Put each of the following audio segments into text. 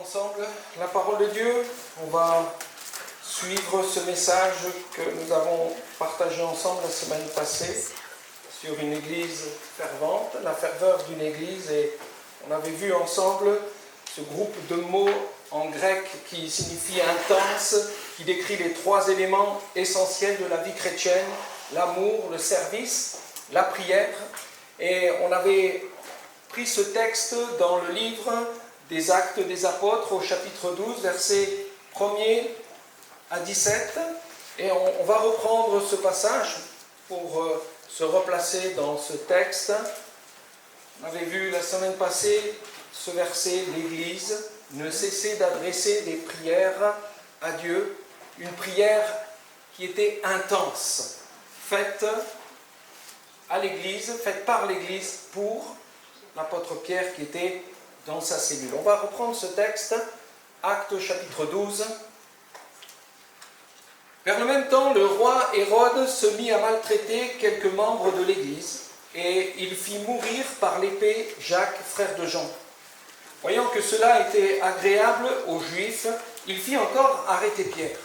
ensemble la parole de Dieu. On va suivre ce message que nous avons partagé ensemble la semaine passée sur une église fervente, la ferveur d'une église, et on avait vu ensemble ce groupe de mots en grec qui signifie intense, qui décrit les trois éléments essentiels de la vie chrétienne: l'amour, le service, la prière. Et on avait pris ce texte dans le livre des Actes des Apôtres au chapitre 12, versets 1er à 17. Et on va reprendre ce passage pour se replacer dans ce texte. On avait vu la semaine passée ce verset: l'Église ne cessait d'adresser des prières à Dieu, une prière qui était intense, faite à l'Église, faite par l'Église pour l'apôtre Pierre qui était dans sa cellule. On va reprendre ce texte, Actes chapitre 12. Vers le même temps, le roi Hérode se mit à maltraiter quelques membres de l'Église, et il fit mourir par l'épée Jacques, frère de Jean. Voyant que cela était agréable aux Juifs, il fit encore arrêter Pierre.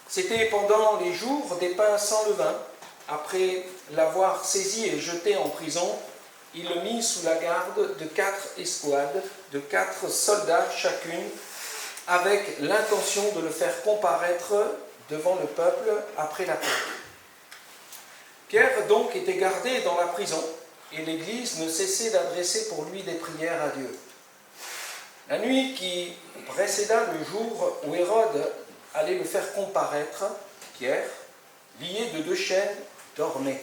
C'était pendant les jours des pains sans levain. Après l'avoir saisi et jeté en prison, il le mit sous la garde de 4 escouades, de 4 soldats chacune, avec l'intention de le faire comparaître devant le peuple après la paix. Pierre donc était gardé dans la prison, et l'Église ne cessait d'adresser pour lui des prières à Dieu. La nuit qui précéda le jour où Hérode allait le faire comparaître, Pierre, lié de 2 chaînes, dormait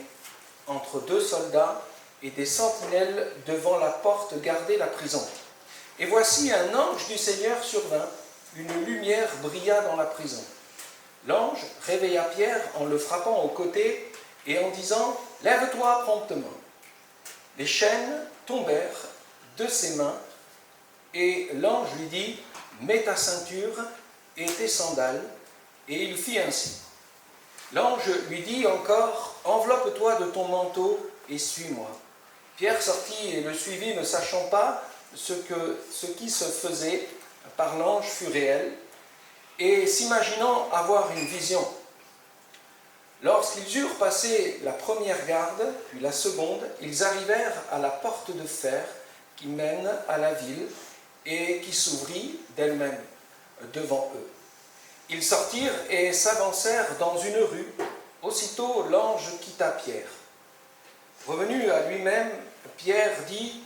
entre 2 soldats, et des sentinelles devant la porte gardaient la prison. Et voici un ange du Seigneur survint, une lumière brilla dans la prison. L'ange réveilla Pierre en le frappant au côté et en disant: « Lève-toi promptement !» Les chaînes tombèrent de ses mains, et l'ange lui dit: « Mets ta ceinture et tes sandales. » Et il fit ainsi. L'ange lui dit encore: « Enveloppe-toi de ton manteau et suis-moi. » Pierre sortit et le suivit, ne sachant pas ce qui se faisait par l'ange fut réel, et s'imaginant avoir une vision. Lorsqu'ils eurent passé la première garde, puis la seconde, ils arrivèrent à la porte de fer qui mène à la ville et qui s'ouvrit d'elle-même devant eux. Ils sortirent et s'avancèrent dans une rue. Aussitôt l'ange quitta Pierre. Revenu à lui-même, Pierre dit: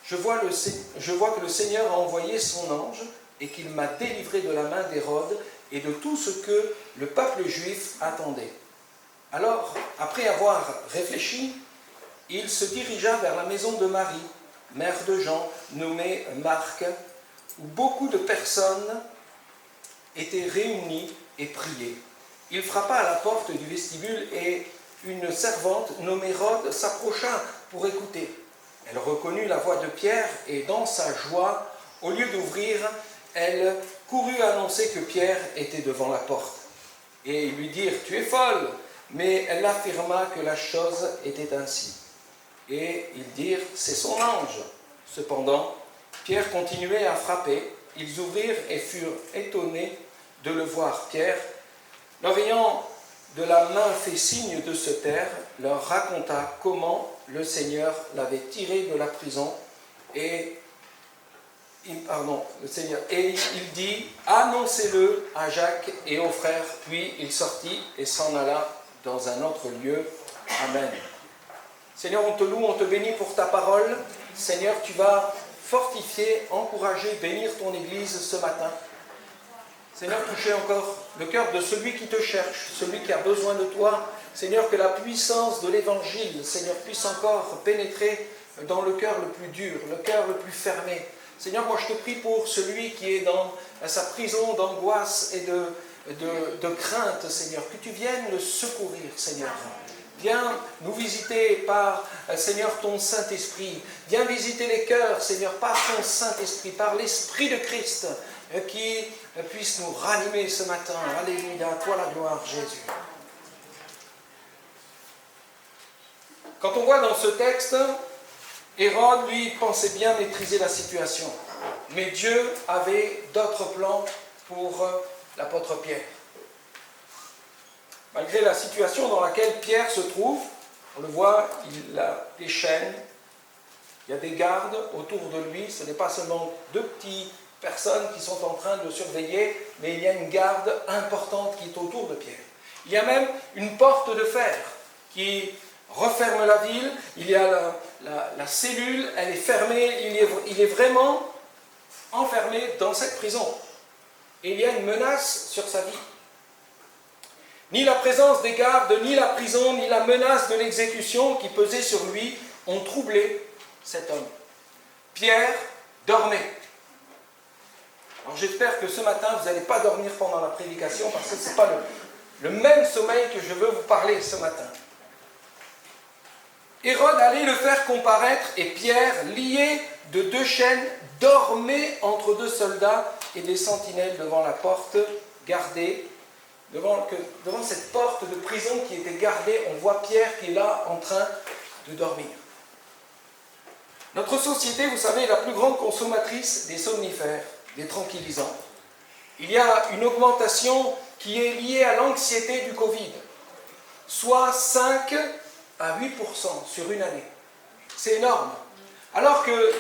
je vois que le Seigneur a envoyé son ange et qu'il m'a délivré de la main d'Hérode et de tout ce que le peuple juif attendait. » Alors, après avoir réfléchi, il se dirigea vers la maison de Marie, mère de Jean, nommée Marc, où beaucoup de personnes étaient réunies et priaient. Il frappa à la porte du vestibule et une servante nommée Rhoda s'approcha pour écouter. Elle reconnut la voix de Pierre et dans sa joie, au lieu d'ouvrir, elle courut annoncer que Pierre était devant la porte. Et ils lui dirent: « Tu es folle !» Mais elle affirma que la chose était ainsi. Et ils dirent: « C'est son ange !» Cependant, Pierre continuait à frapper. Ils ouvrirent et furent étonnés de le voir. Pierre, leur ayant de la main fait signe de se taire, leur raconta comment le Seigneur l'avait tiré de la prison, et il dit: « Annoncez-le à Jacques et aux frères. » Puis il sortit et s'en alla dans un autre lieu. Amen. Seigneur, on te loue, on te bénit pour ta parole. Seigneur, tu vas fortifier, encourager, bénir ton Église ce matin. Seigneur, touchez encore le cœur de celui qui te cherche, celui qui a besoin de toi. Seigneur, que la puissance de l'Évangile, Seigneur, puisse encore pénétrer dans le cœur le plus dur, le cœur le plus fermé. Seigneur, moi je te prie pour celui qui est dans sa prison d'angoisse et de crainte, Seigneur, que tu viennes le secourir, Seigneur. Viens nous visiter par, Seigneur, ton Saint-Esprit. Viens visiter les cœurs, Seigneur, par ton Saint-Esprit, par l'Esprit de Christ, qui puisse nous ranimer ce matin. Alléluia, à toi la gloire, Jésus. Quand on voit dans ce texte, Hérode, lui, pensait bien maîtriser la situation. mais Dieu avait d'autres plans pour l'apôtre Pierre. Malgré la situation dans laquelle Pierre se trouve, on le voit, il a des chaînes, il y a des gardes autour de lui, ce n'est pas seulement deux petites personnes qui sont en train de le surveiller, mais il y a une garde importante qui est autour de Pierre. Il y a même une porte de fer qui referme la ville, il y a la cellule, elle est fermée, il est vraiment enfermé dans cette prison. Et il y a une menace sur sa vie. Ni la présence des gardes, ni la prison, ni la menace de l'exécution qui pesait sur lui ont troublé cet homme. Pierre dormait. Alors j'espère que ce matin, vous n'allez pas dormir pendant la prédication, parce que ce n'est pas le même sommeil que je veux vous parler ce matin. Hérode allait le faire comparaître, et Pierre, lié de deux chaînes, dormait entre deux soldats et des sentinelles devant la porte gardée. Devant cette porte de prison qui était gardée, on voit Pierre qui est là en train de dormir. Notre société, vous savez, est la plus grande consommatrice des somnifères, des tranquillisants. Il y a une augmentation qui est liée à l'anxiété du Covid, soit 5 à 8% sur une année. C'est énorme. Alors que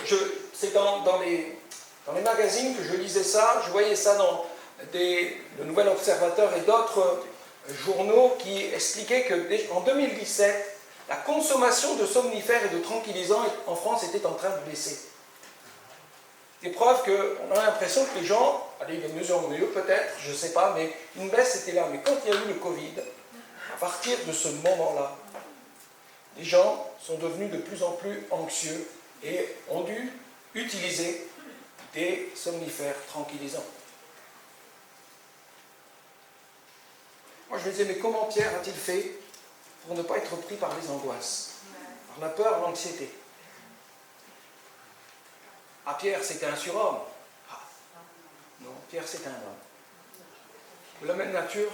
c'est dans les magazines que je lisais ça, je voyais ça dans le Nouvel Observateur et d'autres journaux qui expliquaient qu'en 2017, la consommation de somnifères et de tranquillisants en France était en train de baisser. Des preuves qu'on a l'impression que les gens, allez, de mieux en mieux peut-être, je ne sais pas, mais une baisse était là. Mais quand il y a eu le Covid, à partir de ce moment-là, les gens sont devenus de plus en plus anxieux et ont dû utiliser des somnifères tranquillisants. Moi, je me disais, mais comment Pierre a-t-il fait pour ne pas être pris par les angoisses, par la peur, l'anxiété? Ah, Pierre, c'était un surhomme. Ah, non, Pierre, c'était un homme. De la même nature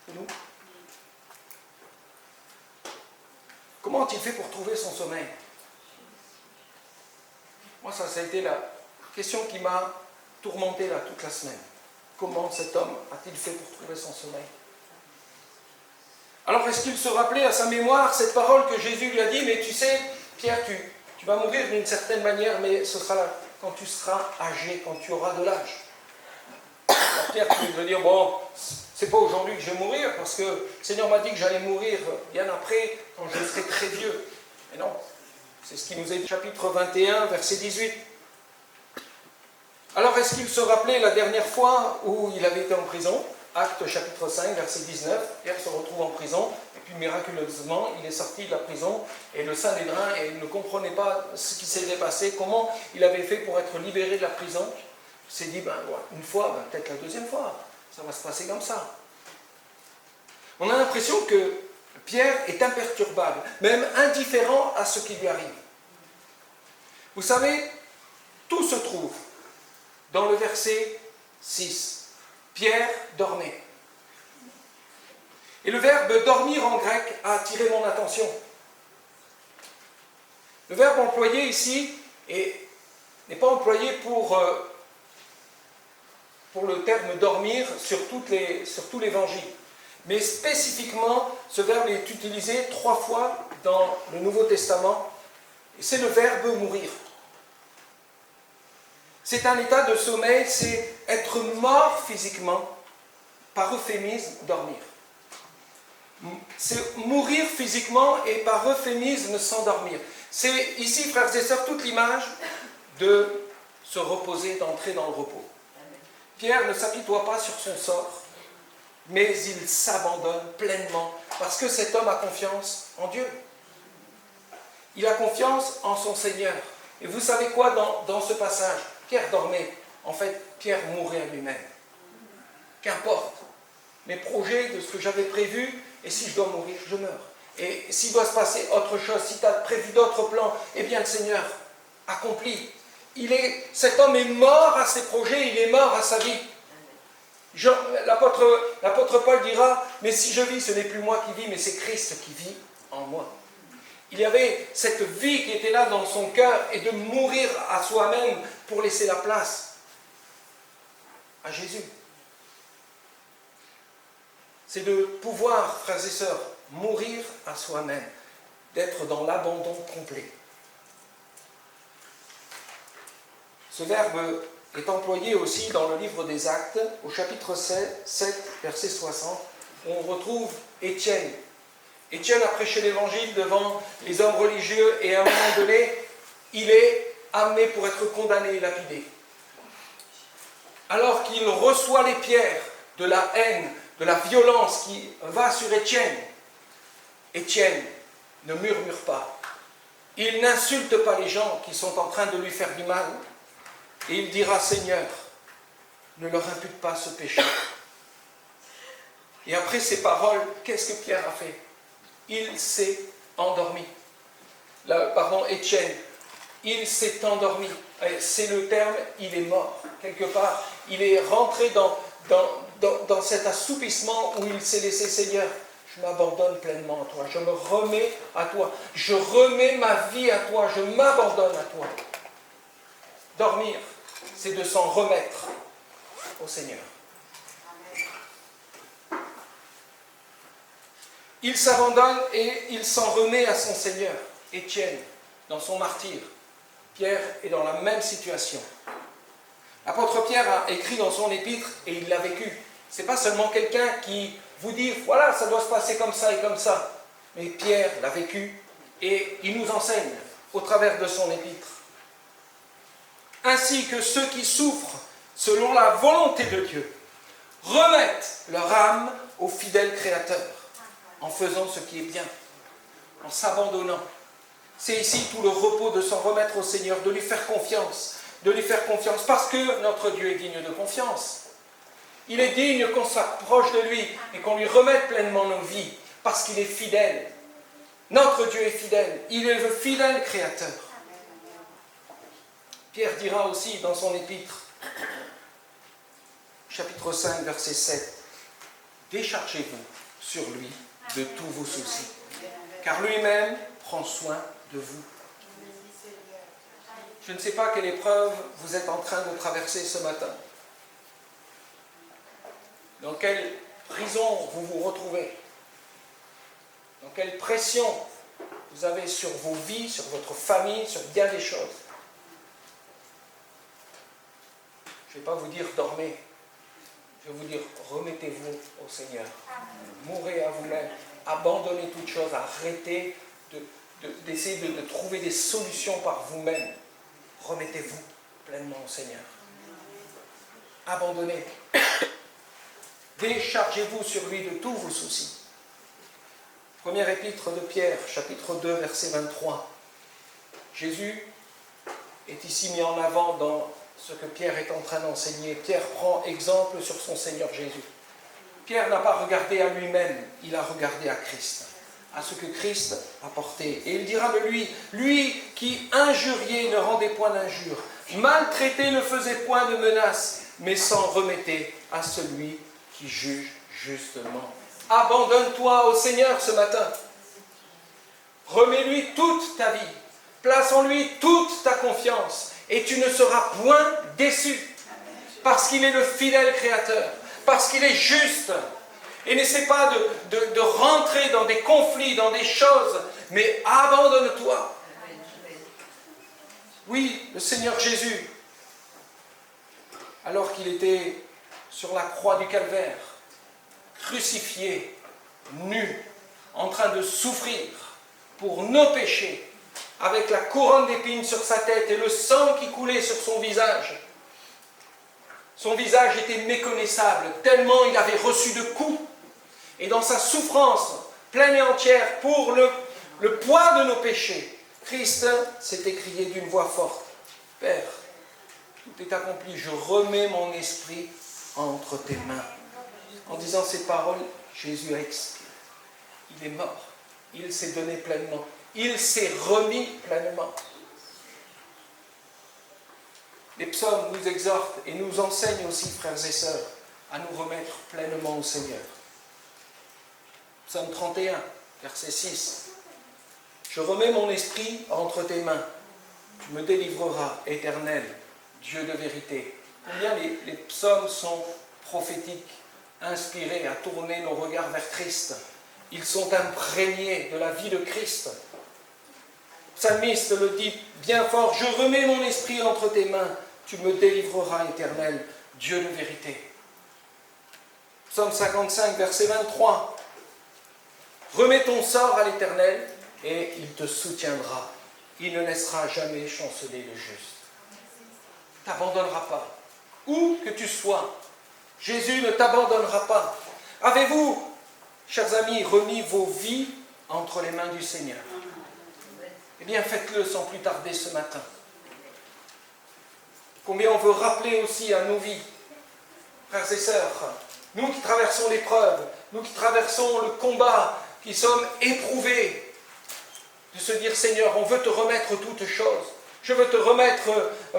que nous. Comment a-t-il fait pour trouver son sommeil? Moi, ça a été la question qui m'a tourmenté là toute la semaine. Comment cet homme a-t-il fait pour trouver son sommeil? Alors, est-ce qu'il se rappelait à sa mémoire cette parole que Jésus lui a dit, mais tu sais, Pierre, tu vas mourir d'une certaine manière, mais ce sera là, quand tu seras âgé, quand tu auras de l'âge. Alors, Pierre, tu veux dire, bon, c'est pas aujourd'hui que je vais mourir, parce que le Seigneur m'a dit que j'allais mourir bien après, quand je serai très vieux. Mais non, c'est ce qui nous est dit, chapitre 21, verset 18. Alors, est-ce qu'il se rappelait la dernière fois où il avait été en prison? Acte chapitre 5, verset 19, Pierre se retrouve en prison, et puis miraculeusement, il est sorti de la prison, et le Sanhédrin ne comprenait pas ce qui s'était passé, comment il avait fait pour être libéré de la prison. Il s'est dit, une fois, peut-être la deuxième fois, ça va se passer comme ça. On a l'impression que Pierre est imperturbable, même indifférent à ce qui lui arrive. Vous savez, tout se trouve dans le verset 6. Pierre dormait. Et le verbe dormir en grec a attiré mon attention. Le verbe employé ici n'est pas employé pour le terme dormir sur tout l'évangile. Mais spécifiquement, ce verbe est utilisé 3 fois dans le Nouveau Testament. Et c'est le verbe mourir. C'est un état de sommeil, c'est être mort physiquement, par euphémisme, dormir. C'est mourir physiquement et par euphémisme s'endormir. C'est ici, frères et sœurs, toute l'image de se reposer, d'entrer dans le repos. Pierre ne s'apitoie pas sur son sort, mais il s'abandonne pleinement, parce que cet homme a confiance en Dieu. Il a confiance en son Seigneur. Et vous savez quoi dans ce passage? Pierre dormait. En fait, Pierre mourait à lui-même. Qu'importe. Mes projets de ce que j'avais prévu, et si je dois mourir, je meurs. Et s'il doit se passer autre chose, si tu as prévu d'autres plans, eh bien le Seigneur accomplit. Cet homme est mort à ses projets, il est mort à sa vie. L'apôtre Paul dira, mais si je vis, ce n'est plus moi qui vis, mais c'est Christ qui vit en moi. Il y avait cette vie qui était là dans son cœur, et de mourir à soi-même pour laisser la place à Jésus. C'est de pouvoir, frères et sœurs, mourir à soi-même, d'être dans l'abandon complet. Ce verbe est employé aussi dans le livre des Actes, au chapitre 7, verset 60, où on retrouve Étienne. Étienne a prêché l'évangile devant les hommes religieux et à un moment donné, il est amené pour être condamné et lapidé. Alors qu'il reçoit les pierres de la haine, de la violence qui va sur Étienne, Étienne ne murmure pas. Il n'insulte pas les gens qui sont en train de lui faire du mal. Et il dira, Seigneur, ne leur impute pas ce péché. Et après ces paroles, qu'est-ce que Pierre a fait? Il s'est endormi. Étienne, il s'est endormi. C'est le terme, il est mort. Quelque part, il est rentré dans cet assoupissement où il s'est laissé, Seigneur, je m'abandonne pleinement à toi, je me remets à toi, je remets ma vie à toi, je m'abandonne à toi. Dormir, c'est de s'en remettre au Seigneur. Il s'abandonne et il s'en remet à son Seigneur. Étienne, dans son martyre, Pierre est dans la même situation. L'apôtre Pierre a écrit dans son épître et il l'a vécu. Ce n'est pas seulement quelqu'un qui vous dit, voilà, ça doit se passer comme ça et comme ça. Mais Pierre l'a vécu et il nous enseigne au travers de son épître. Ainsi que ceux qui souffrent selon la volonté de Dieu remettent leur âme au fidèle Créateur en faisant ce qui est bien, en s'abandonnant. C'est ici tout le repos de s'en remettre au Seigneur, de lui faire confiance, parce que notre Dieu est digne de confiance. Il est digne qu'on s'approche de lui et qu'on lui remette pleinement nos vies, parce qu'il est fidèle. Notre Dieu est fidèle, il est le fidèle Créateur. Pierre dira aussi dans son épître, chapitre 5, verset 7, « Déchargez-vous sur lui de tous vos soucis, car lui-même prend soin de vous. » Je ne sais pas quelle épreuve vous êtes en train de traverser ce matin. Dans quelle prison vous vous retrouvez? Dans quelle pression vous avez sur vos vies, sur votre famille, sur bien des choses? Je ne vais pas vous dire dormez. Je vais vous dire remettez-vous au Seigneur. Mourez à vous-même. Abandonnez toute chose. Arrêtez d'essayer de trouver des solutions par vous-même. Remettez-vous pleinement au Seigneur. Abandonnez. Déchargez-vous sur lui de tous vos soucis. Première épître de Pierre, chapitre 2, verset 23. Jésus est ici mis en avant dans ce que Pierre est en train d'enseigner. Pierre prend exemple sur son Seigneur Jésus. Pierre n'a pas regardé à lui-même, il a regardé à Christ, à ce que Christ a porté. Et il dira de lui, lui qui injuriait ne rendait point d'injure, maltraité ne faisait point de menaces, mais s'en remettait à celui qui juge justement. Abandonne-toi au Seigneur ce matin. Remets-lui toute ta vie. Place en lui toute ta confiance. Et tu ne seras point déçu. Parce qu'il est le fidèle Créateur. Parce qu'il est juste. Et n'essaie pas de rentrer dans des conflits, dans des choses. Mais abandonne-toi. Oui, le Seigneur Jésus, alors qu'il était sur la croix du Calvaire, crucifié, nu, en train de souffrir pour nos péchés, avec la couronne d'épines sur sa tête et le sang qui coulait sur son visage. Son visage était méconnaissable, tellement il avait reçu de coups. Et dans sa souffrance pleine et entière pour le poids de nos péchés, Christ s'est écrié d'une voix forte, « Père, tout est accompli, je remets mon esprit entre tes mains. » En disant ces paroles, Jésus a expiré. Il est mort. Il s'est donné pleinement. Il s'est remis pleinement. Les psaumes nous exhortent et nous enseignent aussi, frères et sœurs, à nous remettre pleinement au Seigneur. Psaume 31, verset 6. « Je remets mon esprit entre tes mains. Tu me délivreras, Éternel, Dieu de vérité. Combien les psaumes sont prophétiques, inspirés à tourner nos regards vers Christ. Ils sont imprégnés de la vie de Christ. Le psalmiste le dit bien fort, « Je remets mon esprit entre tes mains, tu me délivreras, Éternel, Dieu de vérité. » Psaume 55, verset 23. « Remets ton sort à l'Éternel, et il te soutiendra. Il ne laissera jamais chanceler le juste. » Il ne t'abandonnera pas. Où que tu sois, Jésus ne t'abandonnera pas. Avez-vous, chers amis, remis vos vies entre les mains du Seigneur? Eh bien, faites-le sans plus tarder ce matin. Combien on veut rappeler aussi à nos vies, frères et sœurs, nous qui traversons l'épreuve, nous qui traversons le combat, qui sommes éprouvés, de se dire, Seigneur, on veut te remettre toutes choses. Je veux te remettre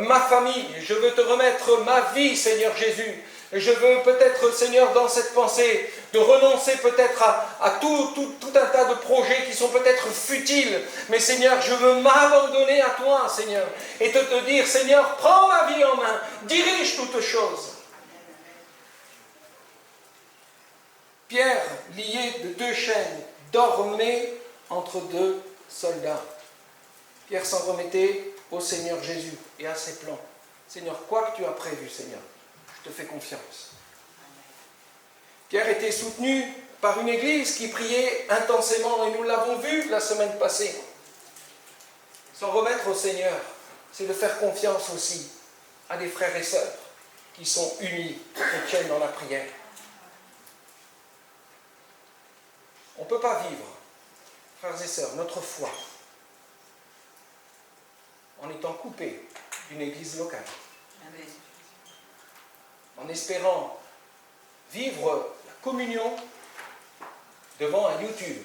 ma famille, je veux te remettre ma vie, Seigneur Jésus. Et je veux peut-être, Seigneur, dans cette pensée, de renoncer peut-être à tout un tas de projets qui sont peut-être futiles. Mais Seigneur, je veux m'abandonner à toi, Seigneur, et te dire, Seigneur, prends ma vie en main, dirige toutes choses. Pierre, lié de 2 chaînes, dormait entre 2 soldats. Pierre s'en remettait au Seigneur Jésus et à ses plans. Seigneur, quoi que tu as prévu, Seigneur, je te fais confiance. Pierre était soutenu par une église qui priait intensément, et nous l'avons vu la semaine passée. S'en remettre au Seigneur, c'est de faire confiance aussi à des frères et sœurs qui sont unis, qui tiennent dans la prière. On ne peut pas vivre, frères et sœurs, notre foi en étant coupé d'une église locale. Amen. En espérant vivre la communion devant un YouTube,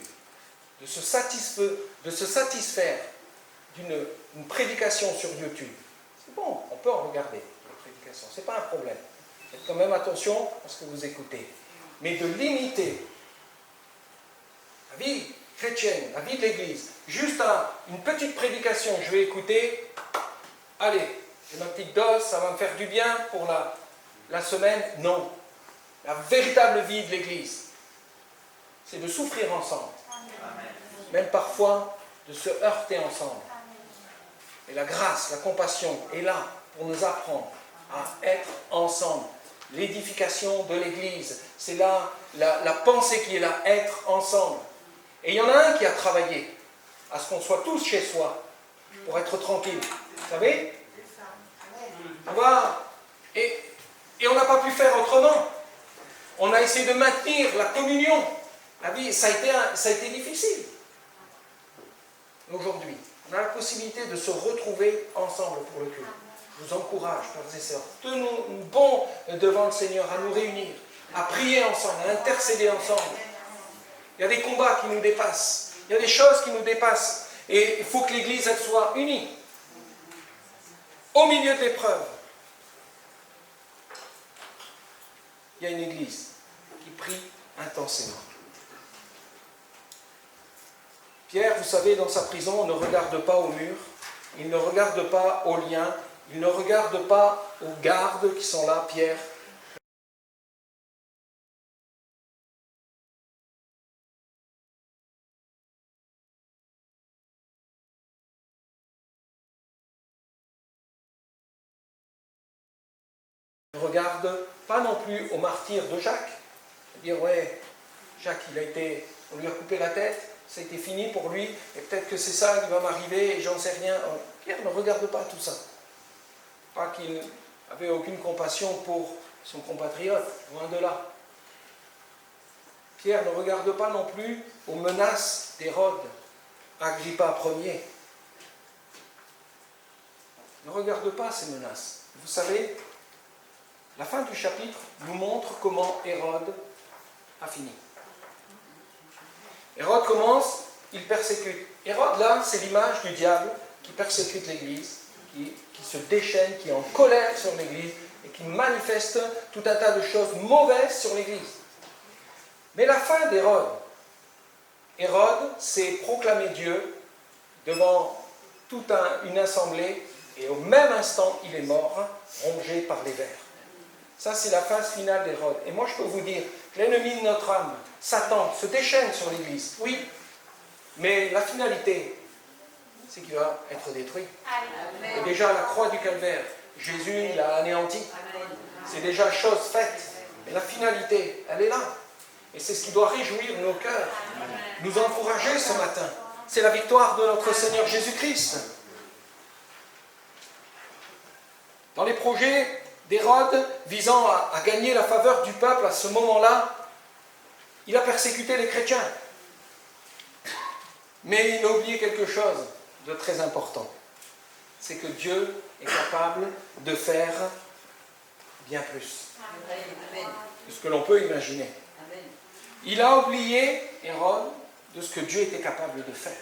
de se satisfaire d'une prédication sur YouTube. C'est bon, on peut en regarder la prédication, ce n'est pas un problème. Faites quand même attention à ce que vous écoutez. Mais de limiter la vie chrétienne, la vie de l'Église, juste à une petite prédication, je vais écouter, allez, j'ai ma petite dose, ça va me faire du bien pour la semaine. Non. La véritable vie de l'Église, c'est de souffrir ensemble. Amen. Même parfois, de se heurter ensemble. Et la grâce, la compassion est là pour nous apprendre à être ensemble. L'édification de l'Église, c'est là la pensée qui est là, être ensemble. Et il y en a un qui a travaillé à ce qu'on soit tous chez soi pour être tranquille. Vous savez? Et on n'a pas pu faire autrement. On a essayé de maintenir la communion. La vie, ça a été difficile. Aujourd'hui, on a la possibilité de se retrouver ensemble pour le culte. Je vous encourage, frères et sœurs, tenons bon devant le Seigneur à nous réunir, à prier ensemble, à intercéder ensemble. Il y a des combats qui nous dépassent. Il y a des choses qui nous dépassent. Et il faut que l'Église, elle soit unie. Au milieu de l'épreuve, il y a une Église qui prie intensément. Pierre, vous savez, dans sa prison, ne regarde pas au mur, il ne regarde pas aux liens, il ne regarde pas aux gardes qui sont là, Pierre. Il ne regarde pas non plus au martyr de Jacques. Dire, ouais, Jacques, on lui a coupé la tête, ça a été fini pour lui, et peut-être que c'est ça qui va m'arriver, et j'en sais rien. Pierre ne regarde pas tout ça. Pas qu'il n'avait aucune compassion pour son compatriote, loin de là. Pierre ne regarde pas non plus aux menaces d'Hérode, Agrippa Ier. Ne regarde pas ces menaces. Vous savez, la fin du chapitre nous montre comment Hérode a fini. Hérode commence, il persécute. Hérode, là, c'est l'image du diable qui persécute l'Église, qui se déchaîne, qui est en colère sur l'Église et qui manifeste tout un tas de choses mauvaises sur l'Église. Mais la fin d'Hérode, Hérode s'est proclamé Dieu devant toute une assemblée Et au même instant, il est mort, rongé par les vers. Ça, c'est la phase finale d'Hérode. Et moi, je peux vous dire, l'ennemi de notre âme, Satan, se déchaîne sur l'Église. Oui, mais la finalité, c'est qu'il va être détruit. Et déjà, à la croix du Calvaire, Jésus l'a anéanti. C'est déjà chose faite. Mais la finalité, elle est là. Et c'est ce qui doit réjouir nos cœurs, nous encourager ce matin. C'est la victoire de notre Seigneur Jésus-Christ. Dans les projets d'Hérode visant à gagner la faveur du peuple à ce moment-là, il a persécuté les chrétiens. Mais il a oublié quelque chose de très important. C'est que Dieu est capable de faire bien plus que ce que l'on peut imaginer. Il a oublié, Hérode, de ce que Dieu était capable de faire.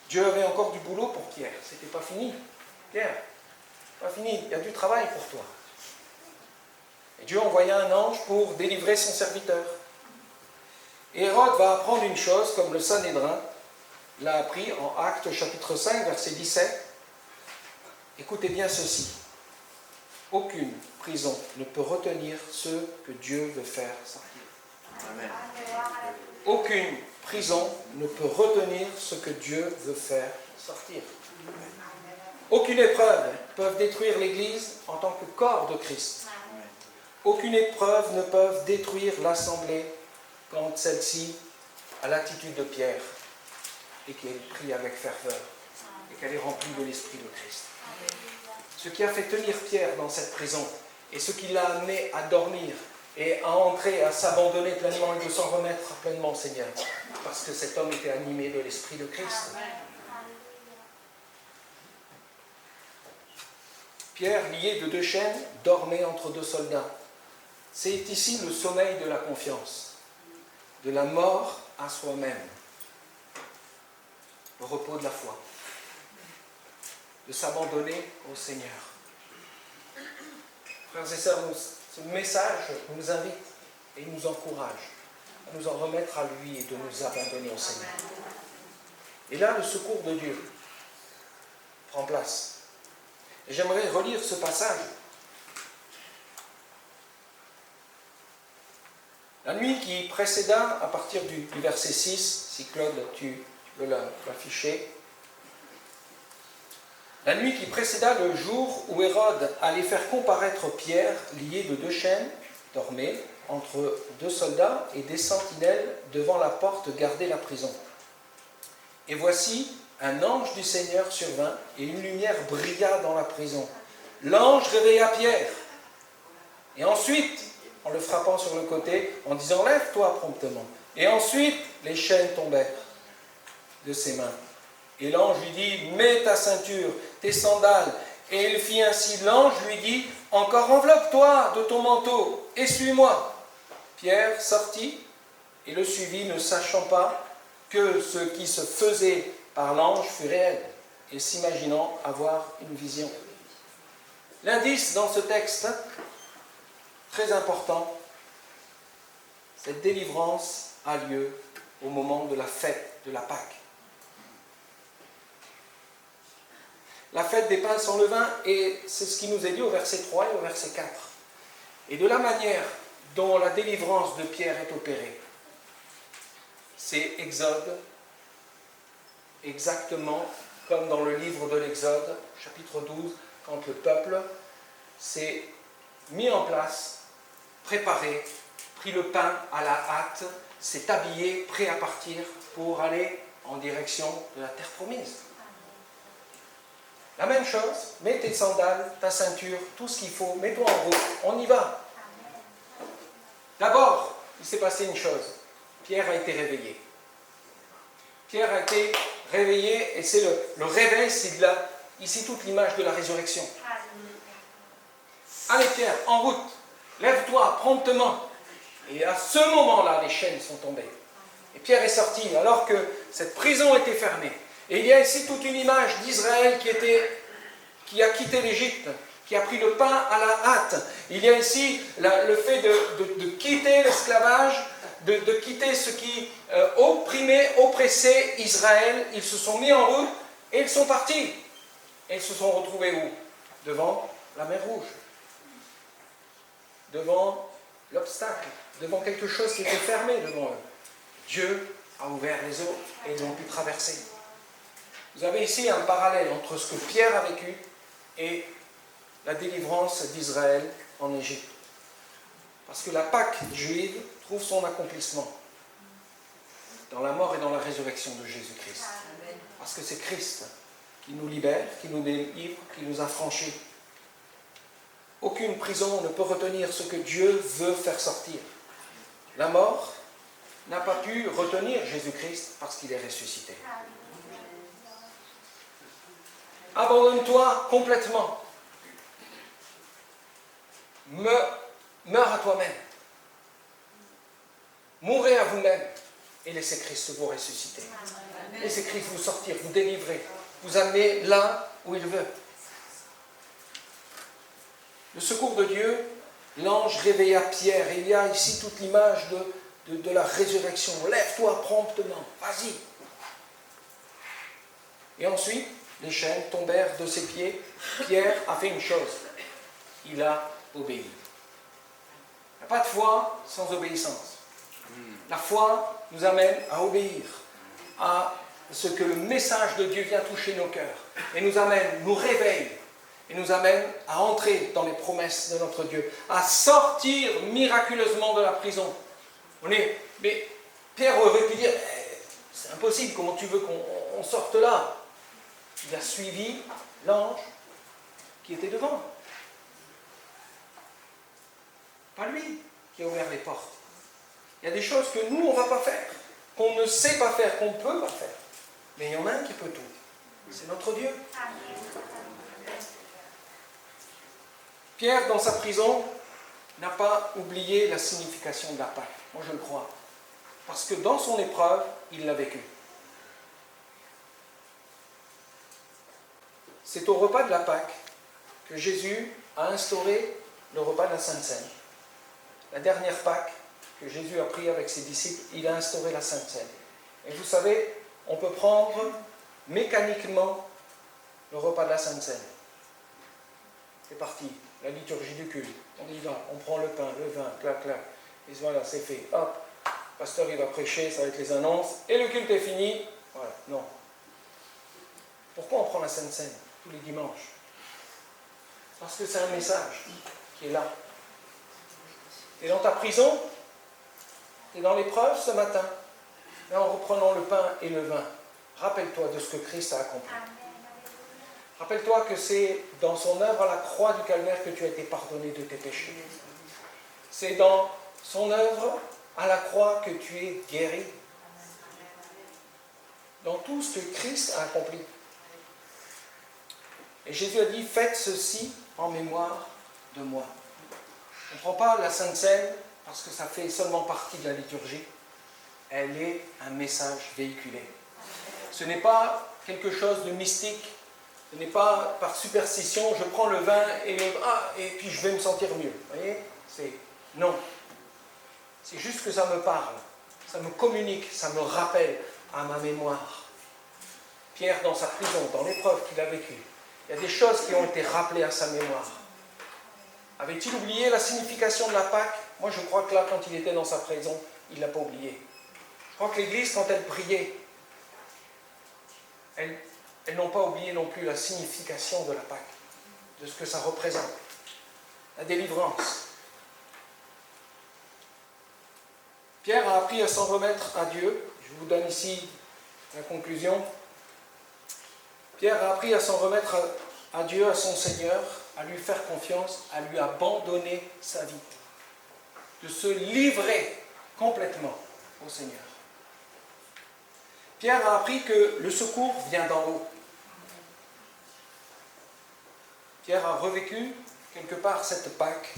Dieu avait encore du boulot pour Pierre. C'était pas fini. Pierre, pas fini. Il y a du travail pour toi. Et Dieu envoya un ange pour délivrer son serviteur. Et Hérode va apprendre une chose, comme le Sanhédrin l'a appris en Actes chapitre 5, verset 17. Écoutez bien ceci. Aucune prison ne peut retenir ceux que Dieu veut faire sortir. Amen. Aucune prison ne peut retenir ce que Dieu veut faire sortir. Aucune épreuve ne peut détruire l'Église en tant que corps de Christ. Aucune épreuve ne peut détruire l'Assemblée quand celle-ci a l'attitude de Pierre et qu'elle prie avec ferveur et qu'elle est remplie de l'Esprit de Christ. Ce qui a fait tenir Pierre dans cette prison et ce qui l'a amené à dormir et à entrer, à s'abandonner pleinement et de s'en remettre pleinement au Seigneur, parce que cet homme était animé de l'Esprit de Christ. Pierre, lié de 2 chaînes, dormait entre 2 soldats. C'est ici le sommeil de la confiance, de la mort à soi-même, le repos de la foi, de s'abandonner au Seigneur. Frères et sœurs, ce message nous invite et nous encourage à nous en remettre à lui et de nous abandonner au Seigneur. Et là, le secours de Dieu prend place. Et j'aimerais relire ce passage. La nuit qui précéda, à partir du verset 6, si Claude, tu veux l'afficher. La nuit qui précéda le jour où Hérode allait faire comparaître Pierre, lié de 2 chaînes, dormait entre 2 soldats et des sentinelles devant la porte gardaient la prison. Et voici, un ange du Seigneur survint et une lumière brilla dans la prison. L'ange réveilla Pierre. Et ensuite, en le frappant sur le côté, en disant « Lève-toi promptement ». Et ensuite, les chaînes tombèrent de ses mains. Et l'ange lui dit « Mets ta ceinture, tes sandales ». Et il fit ainsi. L'ange lui dit « Encore enveloppe-toi de ton manteau et suis-moi ». Pierre sortit et le suivit, ne sachant pas que ce qui se faisait par l'ange fut réel, et s'imaginant avoir une vision. L'indice dans ce texte, très important, cette délivrance a lieu au moment de la fête de la Pâque. La fête des pains sans levain, et c'est ce qui nous est dit au verset 3 et au verset 4. Et de la manière dont la délivrance de Pierre est opérée, c'est Exode, exactement comme dans le livre de l'Exode, chapitre 12, quand le peuple s'est mis en place, préparé, pris le pain à la hâte, s'est habillé, prêt à partir pour aller en direction de la terre promise. La même chose, mets tes sandales, ta ceinture, tout ce qu'il faut, mets-toi en route, on y va. D'abord, il s'est passé une chose, Pierre a été réveillé. Pierre a été réveillé, et c'est le réveil, c'est ici toute l'image de la résurrection. Allez Pierre, en route, lève-toi promptement. Et à ce moment-là, les chaînes sont tombées. Et Pierre est sorti, alors que cette prison était fermée. Et il y a ici toute une image d'Israël qui a quitté l'Égypte, qui a pris le pain à la hâte. Il y a ici le fait de quitter l'esclavage, de quitter ce qui opprimait, oppressait Israël. Ils se sont mis en route et ils sont partis. Et ils se sont retrouvés où? Devant la mer Rouge. Devant l'obstacle. Devant quelque chose qui était fermé devant eux. Dieu a ouvert les eaux et ils ont pu traverser. Vous avez ici un parallèle entre ce que Pierre a vécu et la délivrance d'Israël en Égypte. Parce que la Pâque juive trouve son accomplissement dans la mort et dans la résurrection de Jésus-Christ. Parce que c'est Christ qui nous libère, qui nous délivre, qui nous a franchis. Aucune prison ne peut retenir ce que Dieu veut faire sortir. La mort n'a pas pu retenir Jésus-Christ parce qu'il est ressuscité. Abandonne-toi complètement. Meurs à toi-même. Mourrez à vous-même et laissez Christ vous ressusciter. Laissez Christ vous sortir, vous délivrer, vous amener là où il veut. Le secours de Dieu, l'ange réveilla Pierre. Et il y a ici toute l'image de la résurrection. Lève-toi promptement, vas-y. Et ensuite, les chaînes tombèrent de ses pieds. Pierre a fait une chose. Il a obéi. Il n'y a pas de foi sans obéissance. La foi nous amène à obéir à ce que le message de Dieu vient toucher nos cœurs. Et nous amène, nous réveille. Et nous amène à entrer dans les promesses de notre Dieu. À sortir miraculeusement de la prison. Mais Pierre aurait pu dire, c'est impossible, comment tu veux qu'on sorte là? Il a suivi l'ange qui était devant. Pas lui qui a ouvert les portes. Il y a des choses que nous, on ne va pas faire, qu'on ne sait pas faire, qu'on ne peut pas faire. Mais il y en a un qui peut tout. C'est notre Dieu. Pierre, dans sa prison, n'a pas oublié la signification de la Pâque. Moi, je le crois. Parce que dans son épreuve, il l'a vécu. C'est au repas de la Pâque que Jésus a instauré le repas de la Sainte Seine. La dernière Pâque que Jésus a pris avec ses disciples, il a instauré la Sainte Seine. Et vous savez, on peut prendre mécaniquement le repas de la Sainte Seine. C'est parti, la liturgie du culte. On y va, on prend le pain, le vin, clac, clac. Et voilà, c'est fait. Hop, le pasteur il va prêcher, ça va être les annonces. Et le culte est fini. Voilà, non. Pourquoi on prend la Sainte Seine tous les dimanches? Parce que c'est un message qui est là. Et dans ta prison, et dans l'épreuve ce matin, et en reprenant le pain et le vin, rappelle-toi de ce que Christ a accompli. Rappelle-toi que c'est dans son œuvre à la croix du calvaire que tu as été pardonné de tes péchés. C'est dans son œuvre à la croix que tu es guéri. Dans tout ce que Christ a accompli. Et Jésus a dit, faites ceci en mémoire de moi. On ne prend pas la Sainte Seine parce que ça fait seulement partie de la liturgie. Elle est un message véhiculé. Ce n'est pas quelque chose de mystique. Ce n'est pas par superstition, je prends le vin et puis je vais me sentir mieux. Vous voyez? Non. C'est juste que ça me parle. Ça me communique, ça me rappelle à ma mémoire. Pierre, dans sa prison, dans l'épreuve qu'il a vécue, il y a des choses qui ont été rappelées à sa mémoire. Avait-il oublié la signification de la Pâque? Moi, je crois que là, quand il était dans sa prison, il ne l'a pas oublié. Je crois que l'Église, quand elle priait, elles n'ont pas oublié non plus la signification de la Pâque, de ce que ça représente. La délivrance. Pierre a appris à s'en remettre à Dieu. Je vous donne ici la conclusion. Pierre a appris à s'en remettre à Dieu, à son Seigneur, à lui faire confiance, à lui abandonner sa vie. De se livrer complètement au Seigneur. Pierre a appris que le secours vient d'en haut. Pierre a revécu quelque part cette Pâque.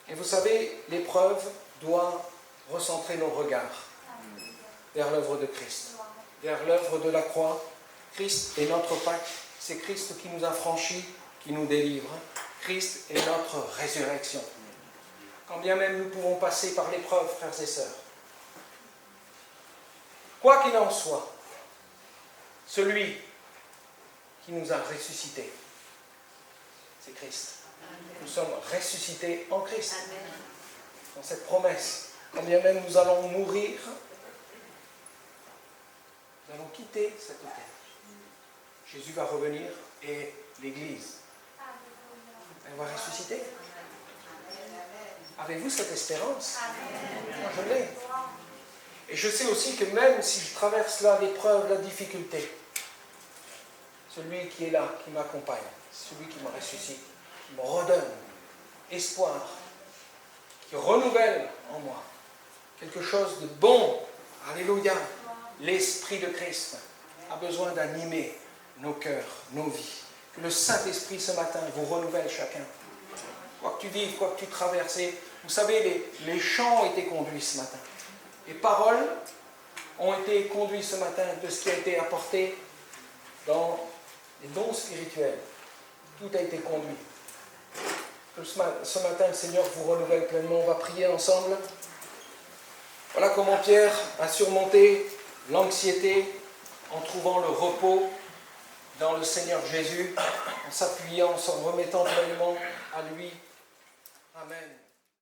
Et vous savez, l'épreuve doit recentrer nos regards vers l'œuvre de Christ, vers l'œuvre de la croix. Christ est notre Pâque, c'est Christ qui nous a franchis, qui nous délivre. Christ est notre résurrection. Quand bien même nous pouvons passer par l'épreuve, frères et sœurs. Quoi qu'il en soit, celui qui nous a ressuscités. C'est Christ. Nous sommes ressuscités en Christ. Dans cette promesse. Quand bien même nous allons mourir, nous allons quitter cette terre. Jésus va revenir et l'Église, elle va ressusciter. Avez-vous cette espérance? Moi, je l'ai. Et je sais aussi que même si je traverse là l'épreuve, la difficulté, celui qui est là, qui m'accompagne, celui qui me ressuscite, qui me redonne espoir, qui renouvelle en moi quelque chose de bon, alléluia, l'Esprit de Christ a besoin d'animer nos cœurs, nos vies. Que le Saint-Esprit ce matin vous renouvelle chacun. Quoi que tu vives, quoi que tu traverses. Vous savez, les chants ont été conduits ce matin. Les paroles ont été conduites ce matin de ce qui a été apporté dans les dons spirituels. Tout a été conduit. Que ce matin, le Seigneur vous renouvelle pleinement. On va prier ensemble. Voilà comment Pierre a surmonté l'anxiété en trouvant le repos dans le Seigneur Jésus, en s'appuyant, en s'en remettant pleinement à lui. Amen.